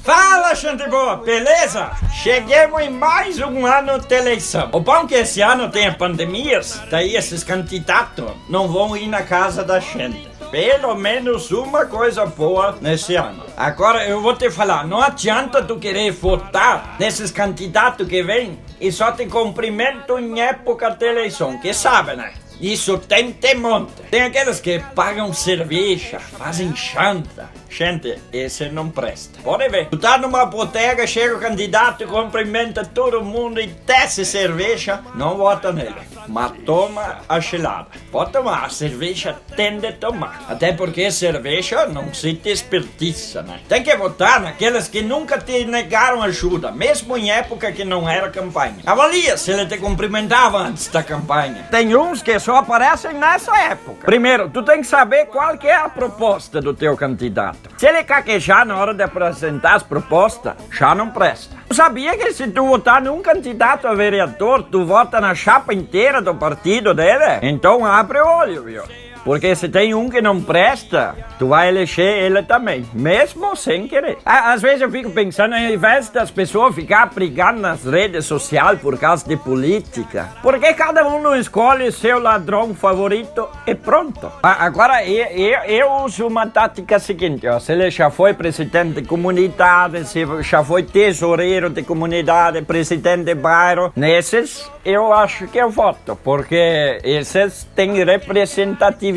Fala, gente boa, beleza? Chegamos em mais um ano de eleição. O bom é que esse ano tem pandemias, daí esses candidatos não vão ir na casa da gente. Pelo menos uma coisa boa nesse ano. Agora eu vou te falar, não adianta tu querer votar nesses candidatos que vêm e só te cumprimentam em época de eleição, que sabe, né? Isso tem monte. Tem aqueles que pagam cerveja, fazem chanta. Gente, esse não presta. Pode ver. Tu tá numa botega, chega o candidato, cumprimenta todo mundo e desce cerveja, não vota nele. Mas toma a gelada. Pode tomar, a cerveja tem de tomar. Até porque cerveja não se desperdiça, né? Tem que votar naqueles que nunca te negaram ajuda, mesmo em época que não era campanha. Avalia se ele te cumprimentava antes da campanha. Tem uns que só aparecem nessa época. Primeiro, tu tem que saber qual que é a proposta do teu candidato. Se ele caquejar na hora de apresentar as propostas, já não presta. Tu sabia que se tu votar num candidato a vereador, tu vota na chapa inteira do partido dele? Então abre o olho, viu? Porque se tem um que não presta, tu vai eleger ele também, mesmo sem querer. Às vezes eu fico pensando, ao invés das pessoas ficar brigando nas redes sociais por causa de política, porque cada um não escolhe seu ladrão favorito e pronto. Agora, eu uso uma tática seguinte, ó, se ele já foi presidente de comunidade, se já foi tesoureiro de comunidade, presidente de bairro, nesses eu acho que eu voto, porque esses têm representatividade.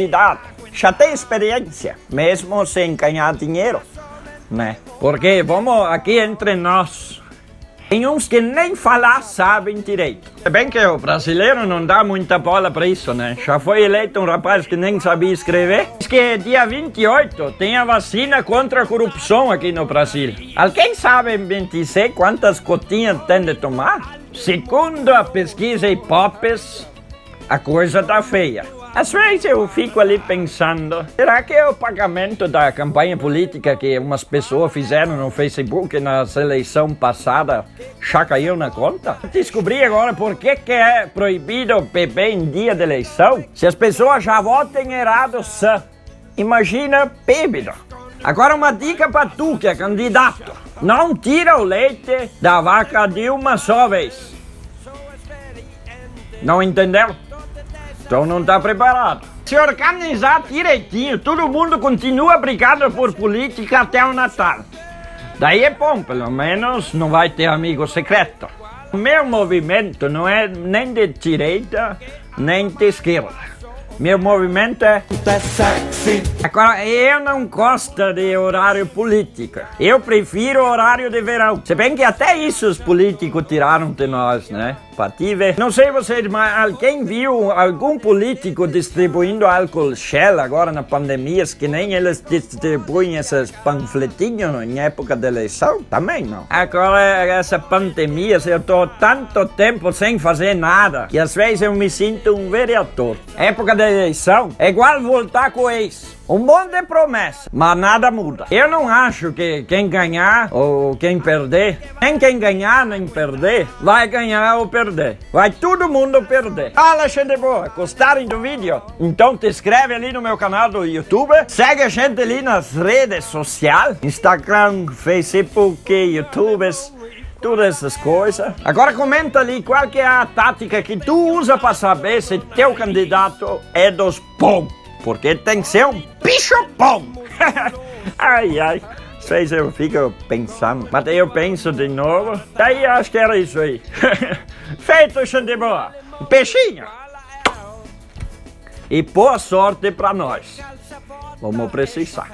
Já tem experiência, mesmo sem ganhar dinheiro, né? Porque, vamos aqui entre nós, tem uns que nem falar sabem direito. Se bem que o brasileiro não dá muita bola para isso, né? Já foi eleito um rapaz que nem sabia escrever. Diz que dia 28 tem a vacina contra a corrupção aqui no Brasil. Alguém sabe me dizer quantas gotinhas tem de tomar? Segundo a pesquisa Ibope, a coisa tá feia. Às vezes eu fico ali pensando, será que é o pagamento da campanha política que umas pessoas fizeram no Facebook nas eleições passadas já caiu na conta? Descobri agora por que é proibido beber em dia de eleição. Se as pessoas já votam errado, imagina bêbado. Agora uma dica para tu que é candidato, não tira o leite da vaca de uma só vez. Não entendeu? Então não está preparado. Se organizar direitinho, todo mundo continua brigando por política até o Natal. Daí é bom, pelo menos não vai ter amigo secreto. O meu movimento não é nem de direita, nem de esquerda. Meu movimento é sexy. Agora, eu não gosto de horário político. Eu prefiro horário de verão. Se bem que até isso os políticos tiraram de nós, né? Pra te ver. Não sei vocês, mas alguém viu algum político distribuindo álcool gel agora na pandemia, que nem eles distribuem esses panfletinhos em época de eleição? Também não. Agora, essa pandemia, eu tô tanto tempo sem fazer nada, que às vezes eu me sinto um vereador. Época de eleição é igual voltar com o ex. Um monte de promessa, mas nada muda. Eu não acho que quem ganhar ou quem perder, nem quem ganhar nem perder, vai ganhar ou perder. Vai todo mundo perder. Fala, gente boa, gostaram do vídeo? Então te inscreve ali no meu canal do YouTube, segue a gente ali nas redes sociais, Instagram, Facebook, YouTube, todas essas coisas. Agora comenta ali qual que é a tática que tu usa para saber se teu candidato é dos bons. Porque tem que ser um bicho bom. Ai, ai. Às vezes eu fico pensando, mas eu penso de novo. Daí acho que era isso aí. Feito, gente boa. Peixinho. E boa sorte pra nós. Vamos precisar.